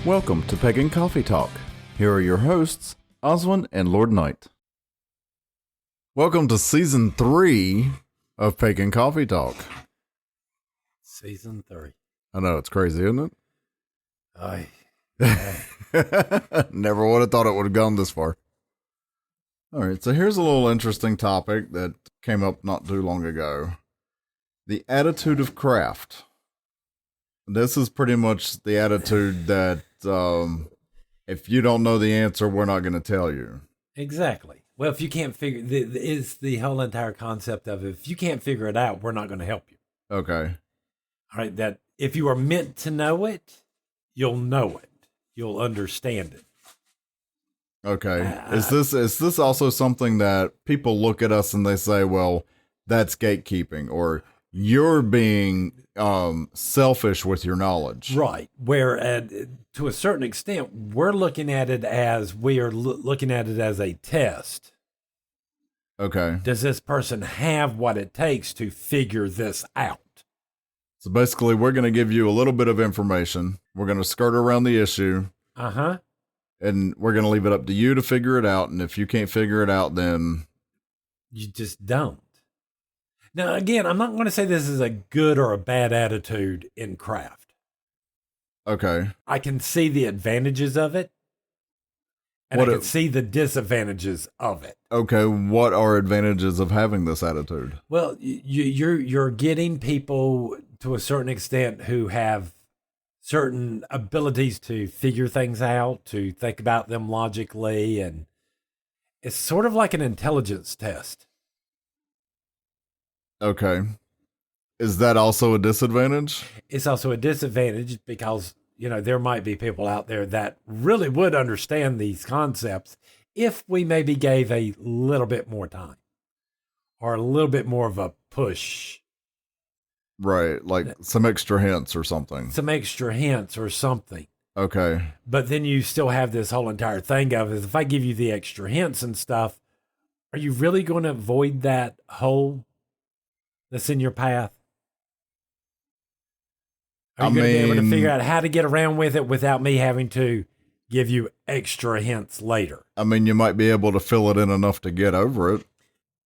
Welcome to Pagan Coffee Talk. Here are your hosts, Oswin and Lord Knight. Welcome to Season 3 of Pagan Coffee Talk. Season 3. I know, it's crazy, isn't it? Aye. Never would have thought it would have gone this far. All right, so here's a little interesting topic that came up not too long ago. The attitude of craft. This is pretty much the attitude that if you don't know the answer, we're not going to tell you. Exactly. Well, if you can't figure, it's the whole entire concept of if you can't figure it out, we're not going to help you. Okay. All right. That if you are meant to know it, you'll know it. You'll understand it. Okay. Is this also something that people look at us and they say, well, that's gatekeeping, or you're being selfish with your knowledge? Right. Where to a certain extent, we're looking at it as looking at it as a test. Okay. Does this person have what it takes to figure this out? So basically, we're going to give you a little bit of information. We're going to skirt around the issue. Uh-huh. And we're going to leave it up to you to figure it out. And if you can't figure it out, then you just don't. Now, again, I'm not going to say this is a good or a bad attitude in craft. Okay. I can see the advantages of it, and I can see the disadvantages of it. Okay, what are advantages of having this attitude? Well, you're getting people to a certain extent who have certain abilities to figure things out, to think about them logically, and it's sort of like an intelligence test. Okay. Is that also a disadvantage? It's also a disadvantage because, there might be people out there that really would understand these concepts if we maybe gave a little bit more time or a little bit more of a push. Right, like some extra hints or something. Okay. But then you still have this whole entire thing of is if I give you the extra hints and stuff, are you really going to avoid that hole that's in your path? Are you going to be able to figure out how to get around with it without me having to give you extra hints later? I mean, you might be able to fill it in enough to get over it.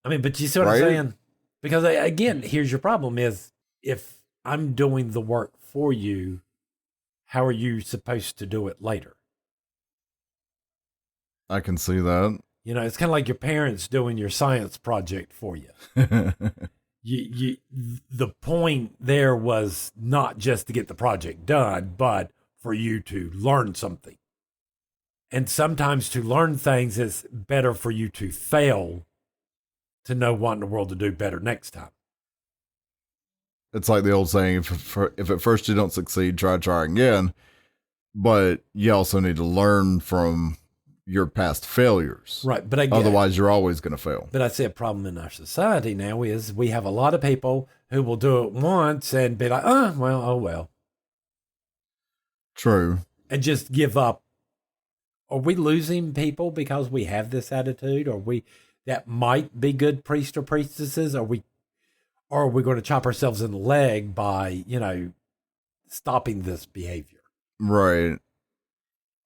I mean, but you see what I'm saying? Because again, here's your problem is if I'm doing the work for you, how are you supposed to do it later? I can see that. It's kind of like your parents doing your science project for you. The point there was not just to get the project done, but for you to learn something. And sometimes to learn things is better for you to fail to know what in the world to do better next time. It's like the old saying, if at first you don't succeed, try again. But you also need to learn from your past failures. Right. But again, otherwise you're always going to fail. But I see a problem in our society now is we have a lot of people who will do it once and be like, oh well. True. And just give up. Are we losing people because we have this attitude? That might be good priests or priestesses? Or are we going to chop ourselves in the leg by, stopping this behavior? Right.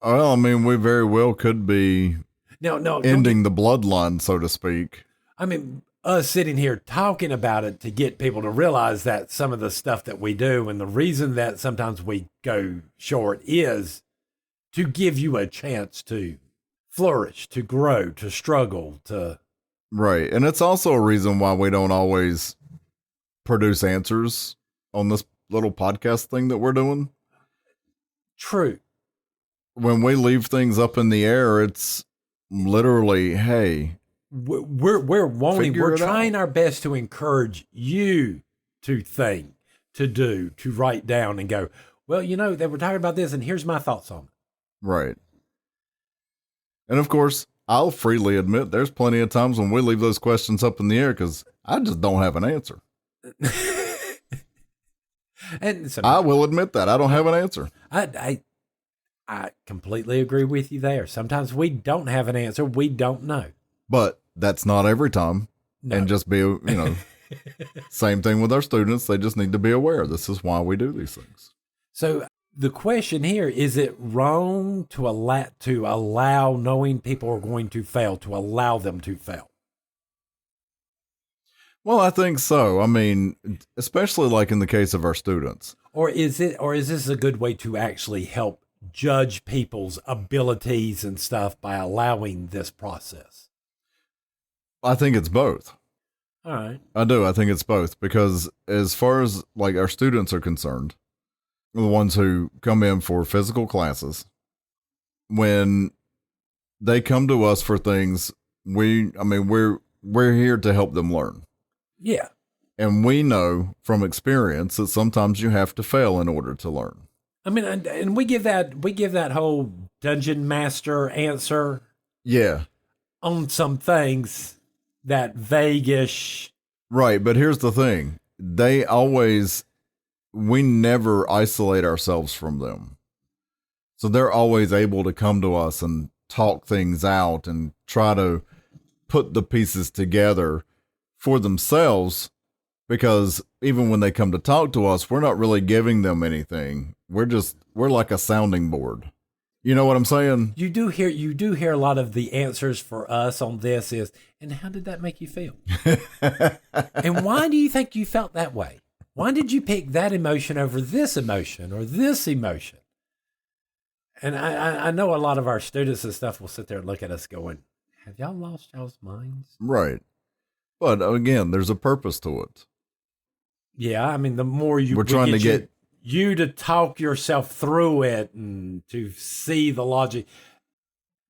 Well, I mean, we very well could be ending the bloodline, so to speak. I mean, us sitting here talking about it to get people to realize that some of the stuff that we do and the reason that sometimes we go short is to give you a chance to flourish, to grow, to struggle, to... Right. And it's also a reason why we don't always produce answers on this little podcast thing that we're doing. True. When we leave things up in the air, it's literally, hey, we're trying our best to encourage you to think, to do, to write down and go, well, they were talking about this and here's my thoughts on it. Right. And of course, I'll freely admit there's plenty of times when we leave those questions up in the air because I just don't have an answer. And so, I will admit that I don't have an answer. I completely agree with you there. Sometimes we don't have an answer. We don't know. But that's not every time. No. And just be, same thing with our students. They just need to be aware. This is why we do these things. So The question here, is it wrong to allow knowing people are going to fail, to allow them to fail? Well, I think so. I mean, especially like in the case of our students. Or is this a good way to actually help judge people's abilities and stuff by allowing this process? I think it's both. All right. I do. I think it's both because as far as like our students are concerned, the ones who come in for physical classes, when they come to us for things, we're here to help them learn. Yeah. And we know from experience that sometimes you have to fail in order to learn. I mean, and we give that whole dungeon master answer. Yeah. On some things, that vaguish. Right. But here's the thing. We never isolate ourselves from them. So they're always able to come to us and talk things out and try to put the pieces together for themselves, because even when they come to talk to us, we're not really giving them anything. We're like a sounding board. You know what I'm saying? You do hear a lot of the answers for us on this is, and how did that make you feel? And why do you think you felt that way? Why did you pick that emotion over this emotion or this emotion? And I know a lot of our students and stuff will sit there and look at us going, have y'all lost y'all's minds? Right. But again, there's a purpose to it. Yeah, I mean, the more we're trying to get you to talk yourself through it and to see the logic.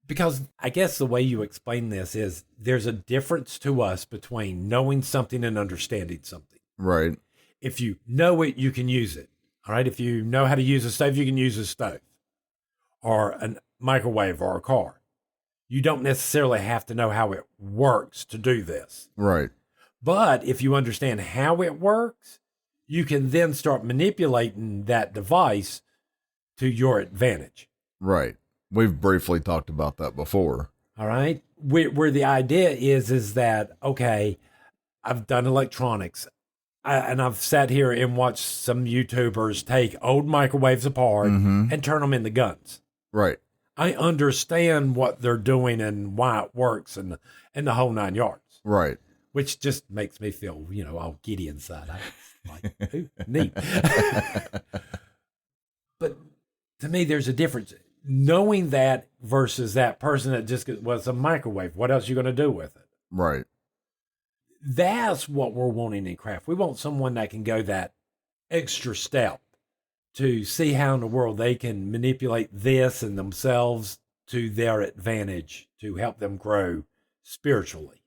Because I guess the way you explain this is there's a difference to us between knowing something and understanding something. Right. If you know it, you can use it. All right. If you know how to use a stove, you can use a stove or a microwave or a car. You don't necessarily have to know how it works to do this. Right. But if you understand how it works, you can then start manipulating that device to your advantage. Right. We've briefly talked about that before. All right. Where the idea is that, okay, I've done electronics and I've sat here and watched some YouTubers take old microwaves apart and turn them into guns. Right. I understand what they're doing and why it works and the whole 9 yards. Right. Which just makes me feel, all giddy inside. Like, ooh, neat. But to me, there's a difference. Knowing that versus that person that just was a microwave. What else are you going to do with it? Right. That's what we're wanting in craft. We want someone that can go that extra step to see how in the world they can manipulate this and themselves to their advantage to help them grow spiritually.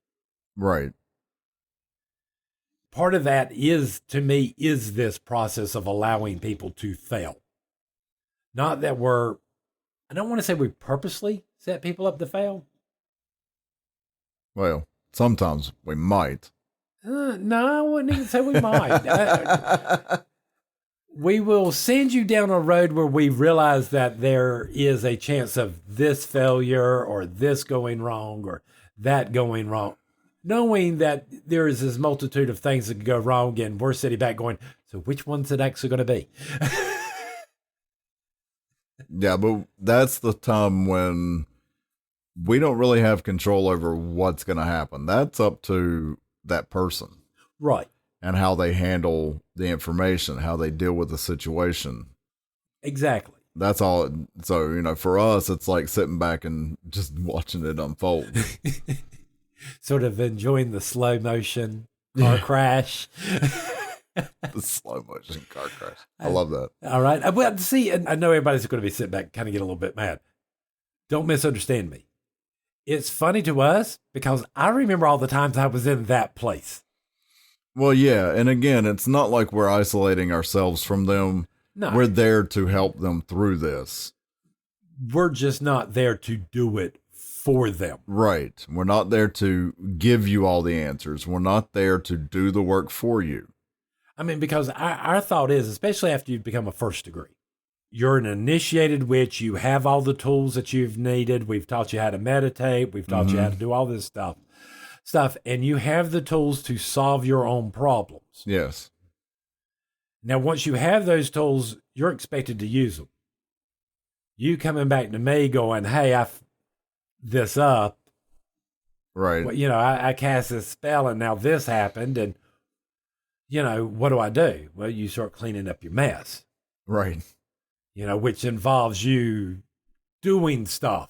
Right. Part of that is, to me, is this process of allowing people to fail. Not that I don't want to say we purposely set people up to fail. Well, sometimes we might. No, I wouldn't even say we might. We will send you down a road where we realize that there is a chance of this failure or this going wrong or that going wrong. Knowing that there is this multitude of things that could go wrong, and we're sitting back going, so which one's it actually going to be? Yeah, but that's the time when we don't really have control over what's going to happen. That's up to that person. Right. And how they handle the information, how they deal with the situation. Exactly. That's all. So, for us, it's like sitting back and just watching it unfold. Sort of enjoying the slow motion car crash. The slow motion car crash. I love that. All right. Well, see, and I know everybody's going to be sitting back, kind of get a little bit mad. Don't misunderstand me. It's funny to us because I remember all the times I was in that place. Well, yeah. And again, it's not like we're isolating ourselves from them. No. We're there to help them through this. We're just not there to do it for them. Right. We're not there to give you all the answers. We're not there to do the work for you. I mean, because our thought is, especially after you've become a first degree, you're an initiated witch. You have all the tools that you've needed. We've taught you how to meditate. We've taught you how to do all this stuff, and you have the tools to solve your own problems. Yes. Now, once you have those tools, you're expected to use them. You coming back to me going, hey, I f this up. Right. Well, you know, I cast this spell and now this happened. And, you know, what do? Well, you start cleaning up your mess, Right. you know, which involves you doing stuff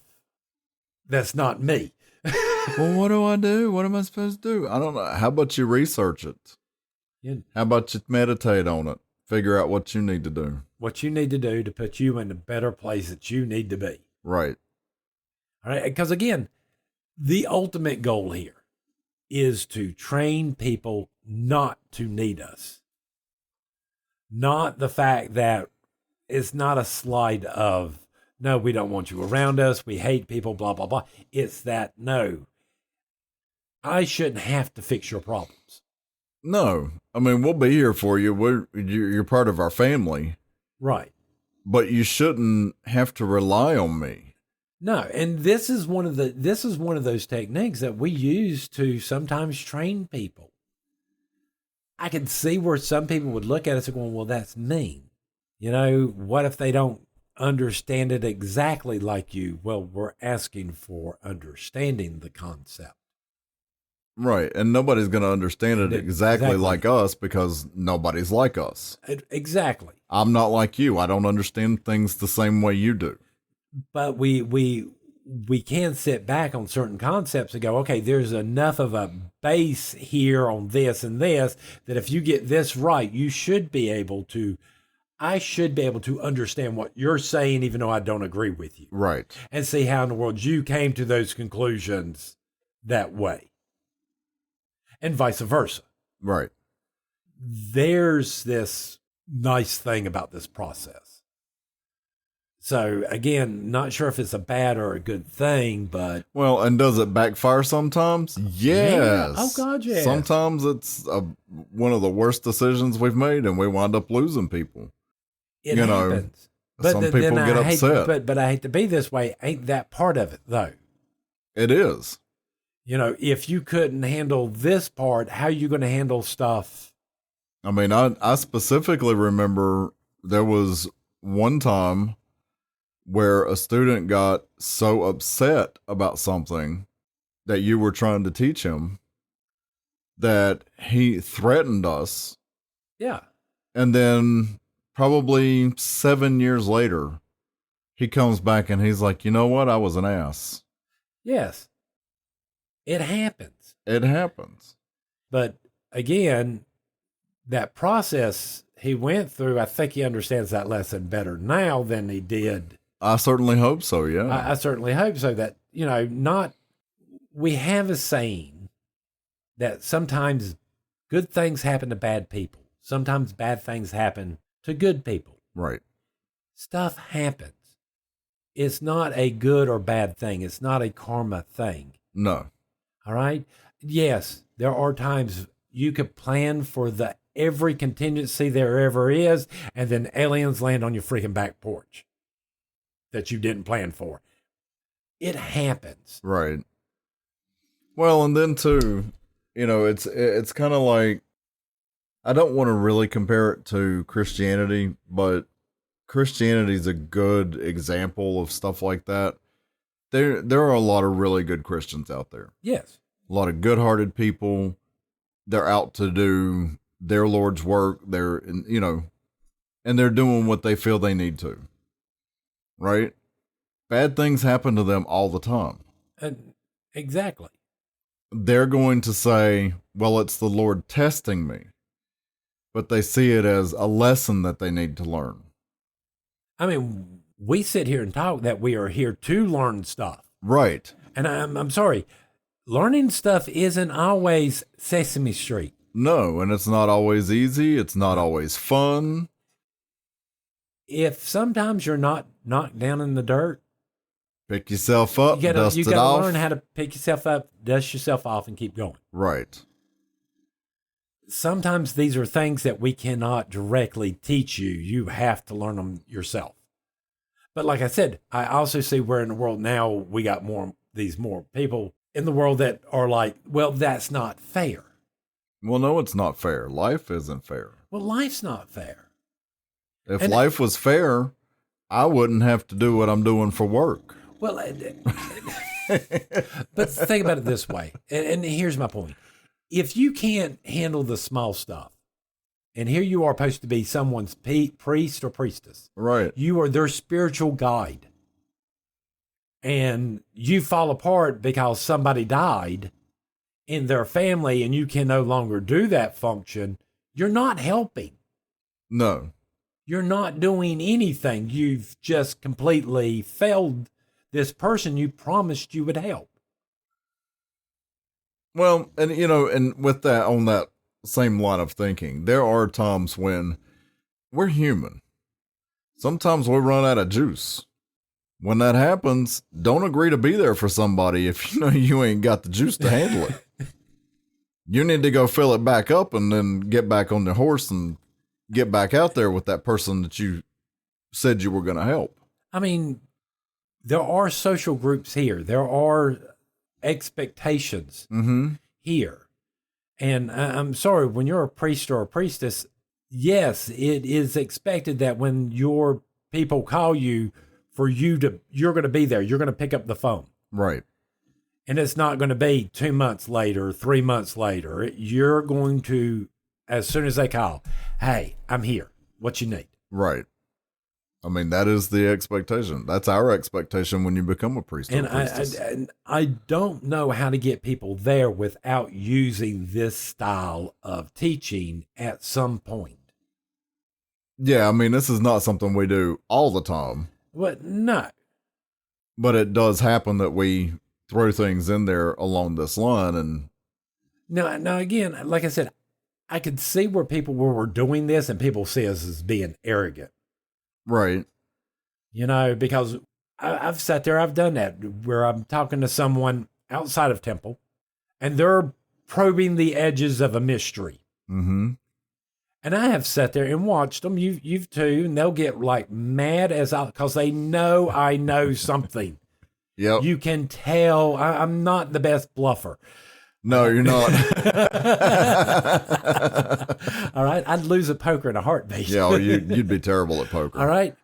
that's not me. Well, what do I do? What am I supposed to do? I don't know. How about you research it? You- How about you meditate on it? Figure out what you need to do. What you need to do to put you in the better place that you need to be. Right. All right. Because again, the ultimate goal here is to train people not to need us. Not the fact that it's not a slide of, no, we don't want you around us. We hate people, blah, blah, blah. It's that, no, I shouldn't have to fix your problems. No. I mean, we'll be here for you. You're part of our family. Right. But you shouldn't have to rely on me. No, and this is one of those techniques that we use to sometimes train people. I can see where some people would look at us and go, well, that's mean. You know, what if they don't understand it exactly like you? Well, we're asking for understanding the concept. Right. And nobody's going to understand it exactly like us because nobody's like us. Exactly. I'm not like you. I don't understand things the same way you do. But we can sit back on certain concepts and go, okay, there's enough of a base here on this and this that if you get this right, I should be able to understand what you're saying, even though I don't agree with you. Right. And see how in the world you came to those conclusions that way. And vice versa. Right. There's this nice thing about this process. So again, not sure if it's a bad or a good thing, but well, and does it backfire sometimes? Yes. Yeah. Oh God, yes. Sometimes it's one of the worst decisions we've made, and we wind up losing people. It happens. But some people get upset. But I hate to be this way. Ain't that part of it though? It is. You know, if you couldn't handle this part, how are you going to handle stuff? I mean, I specifically remember there was one time where a student got so upset about something that you were trying to teach him that he threatened us. Yeah. And then probably 7 years later, he comes back and he's like, you know what? I was an ass. Yes. It happens. It happens. But again, that process he went through, I think he understands that lesson better now than he did. I certainly hope so, yeah. I certainly hope so. That, you know, we have a saying that sometimes good things happen to bad people. Sometimes bad things happen to good people. Right. Stuff happens. It's not a good or bad thing. It's not a karma thing. No. All right. Yes, there are times you could plan for every contingency there ever is, and then aliens land on your freaking back porch that you didn't plan for. It happens. Right. Well, and then too, you know, it's kind of like, I don't want to really compare it to Christianity, but Christianity is a good example of stuff like that. There are a lot of really good Christians out there. Yes. A lot of good-hearted people. They're out to do their Lord's work. They're, you know, and they're doing what they feel they need to. Right? Bad things happen to them all the time. Exactly. They're going to say, well, it's the Lord testing me. But they see it as a lesson that they need to learn. I mean, we sit here and talk that we are here to learn stuff. Right. And I'm sorry, learning stuff isn't always Sesame Street. No, and it's not always easy. It's not always fun. If sometimes you're not knocked down in the dirt, pick yourself up, dust it off. You gotta learn how to pick yourself up, dust yourself off, and keep going. Right. Sometimes these are things that we cannot directly teach you. You have to learn them yourself. But like I said, I also see where in the world now we got more people in the world that are like, well, that's not fair. Well, no, it's not fair. Life isn't fair. Well, life's not fair. If And- life was fair, I wouldn't have to do what I'm doing for work. Well, but think about it this way, and here's my point. If you can't handle the small stuff, and here you are supposed to be someone's priest or priestess, Right. you are their spiritual guide, and you fall apart because somebody died in their family and you can no longer do that function, you're not helping. No. You're not doing anything. You've just completely failed this person you promised you would help. Well, and and with that, on that same line of thinking, there are times when we're human. Sometimes we run out of juice. When that happens, don't agree to be there for somebody if you know you ain't got the juice to handle it. You need to go fill it back up and then get back on the horse and get back out there with that person that you said you were going to help. I mean, there are social groups here. There are expectations here. And I'm sorry, when you're a priest or a priestess, yes, it is expected that when your people call you you're going to be there. You're going to pick up the phone. Right. And it's not going to be 2 months later, 3 months later. You're going to, as soon as they call, hey, I'm here. What you need? Right. I mean, that is the expectation. That's our expectation when you become a priest or And a priestess. I don't know how to get people there without using this style of teaching at some point. Yeah, I mean, this is not something we do all the time. But no. But it does happen that we throw things in there along this line. And Now again, like I said, I could see where people were doing this and people see us as being arrogant. right. Because I've sat there, I've done that, where I'm talking to someone outside of temple and they're probing the edges of a mystery. Mm-hmm. And I have sat there and watched them, you've too, and they'll get like mad because they know I know something. Yep. You can tell I'm not the best bluffer. No, you're not. All right. I'd lose a poker in a heartbeat. Yeah, you'd be terrible at poker. All right.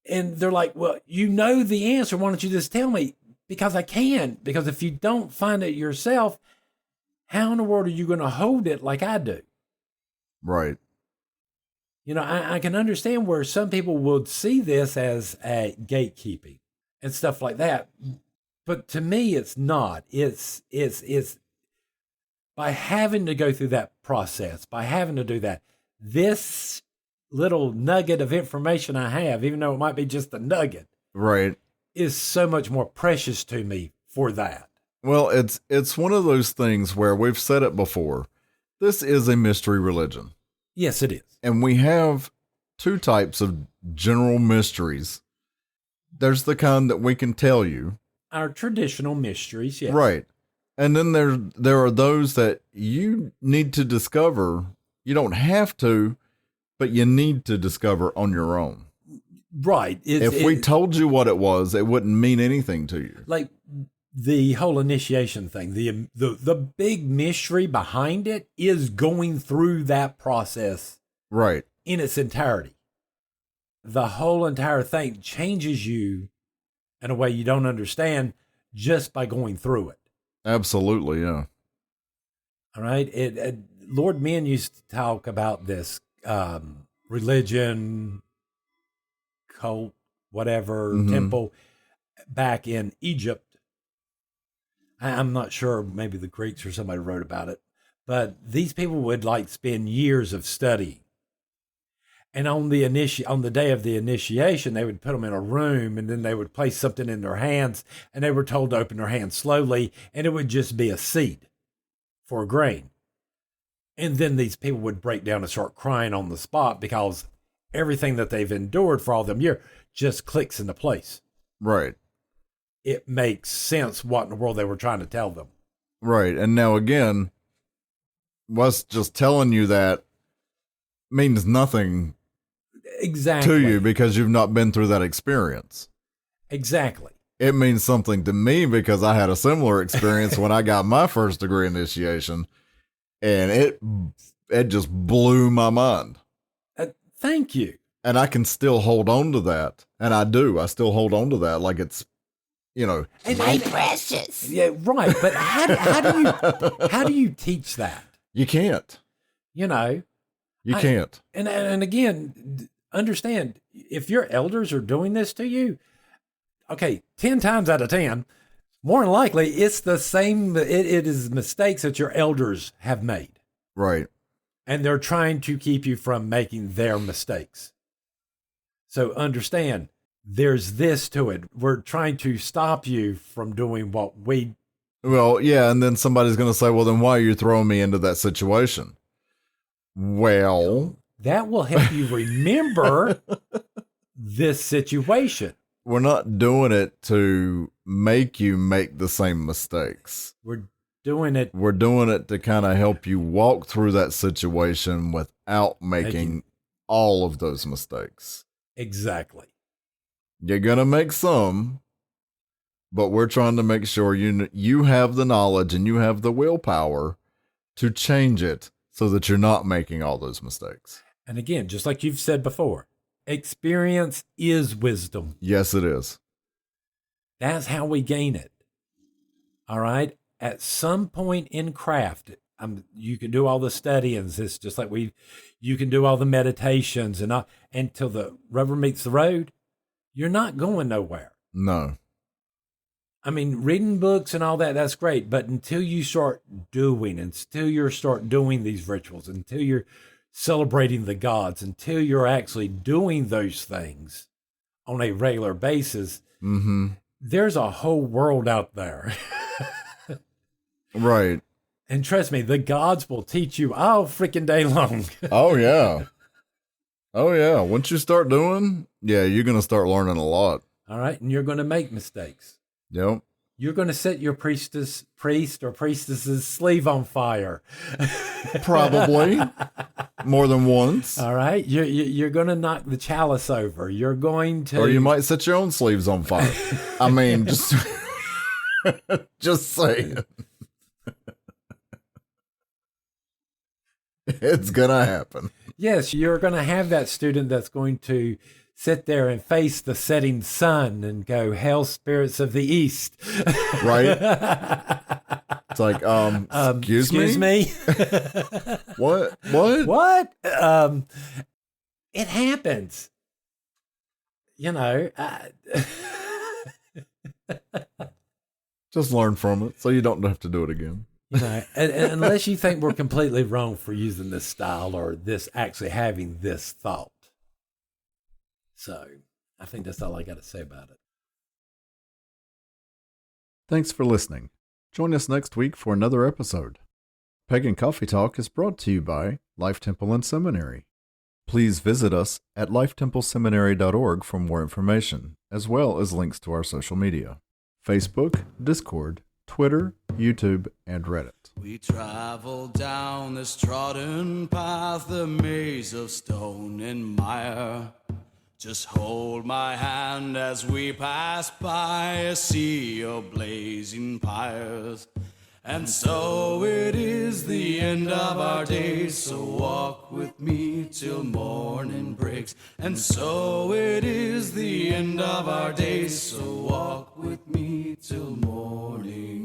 And they're like, well, you know the answer. Why don't you just tell me? Because I can. Because if you don't find it yourself, how in the world are you going to hold it like I do? Right. I can understand where some people would see this as a gatekeeping and stuff like that. But to me, it's not. It's by having to go through that process, by having to do that, this little nugget of information I have, even though it might be just a nugget, Right. is so much more precious to me for that. Well, it's one of those things where we've said it before. This is a mystery religion. Yes, it is. And we have two types of general mysteries. There's the kind that we can tell you. Our traditional mysteries, yes. Right. And then there are those that you need to discover. You don't have to, but you need to discover on your own. Right. If we told you what it was, it wouldn't mean anything to you. Like the whole initiation thing, the big mystery behind it is going through that process Right. in its entirety. The whole entire thing changes you in a way you don't understand just by going through it. Absolutely, yeah. All right. Lord Men used to talk about this religion, cult, whatever, temple back in Egypt. I'm not sure, maybe the Greeks or somebody wrote about it, but these people would spend years of studying. And on the day of the initiation, they would put them in a room and then they would place something in their hands and they were told to open their hands slowly and it would just be a seed for a grain. And then these people would break down and start crying on the spot because everything that they've endured for all them years just clicks into place. Right. It makes sense what in the world they were trying to tell them. Right. And now again, us just telling you that means nothing Exactly. to you because you've not been through that experience. Exactly. It means something to me because I had a similar experience when I got my first degree initiation, and it just blew my mind. Thank you. And I can still hold on to that. And I do. I still hold on to that like it's, My precious. Yeah, right. But how do you teach that? You can't. You can't. And again, understand, if your elders are doing this to you, okay, 10 times out of 10, more than likely, it's the same. It is mistakes that your elders have made. Right. And they're trying to keep you from making their mistakes. So understand, there's this to it. We're trying to stop you from doing what we. Well, yeah. And then somebody's going to say, well, then why are you throwing me into that situation? Well, that will help you remember this situation. We're not doing it to make you make the same mistakes. We're doing it to kind of help you walk through that situation without making all of those mistakes. Exactly. You're going to make some, but we're trying to make sure you have the knowledge and you have the willpower to change it so that you're not making all those mistakes. And again, just like you've said before, experience is wisdom. Yes, it is. That's how we gain it. All right. At some point in craft, you can do all the studyings. It's just like you can do all the meditations and all, until the rubber meets the road. You're not going nowhere. No. I mean, reading books and all that, that's great. But until you start doing, until you start doing these rituals, until you're celebrating the gods, until you're actually doing those things on a regular basis, there's a whole world out there. Right. And trust me, the gods will teach you all freaking day long. Oh, yeah. Oh, yeah. Once you start doing, you're going to start learning a lot. All right. And you're going to make mistakes. Yep. You're going to set your priest or priestess's sleeve on fire. Probably. More than once. All right. You're going to knock the chalice over. You're going to. Or you might set your own sleeves on fire. I mean, just saying. It's going to happen. Yes, you're going to have that student that's going to sit there and face the setting sun and go, "Hail, spirits of the east." Right? It's like, excuse me? What? What? It happens. Just learn from it so you don't have to do it again. And unless you think we're completely wrong for using this style or this actually having this thought. So I think that's all I got to say about it. Thanks for listening. Join us next week for another episode. Pagan Coffee Talk is brought to you by Life Temple and Seminary. Please visit us at lifetempleseminary.org for more information, as well as links to our social media: Facebook, Discord, Twitter, YouTube, and Reddit. We travel down this trodden path, the maze of stone and mire. Just hold my hand as we pass by a sea of blazing pyres. And so it is the end of our days, so walk with me till morning breaks. And so it is the end of our days, so walk with me till morning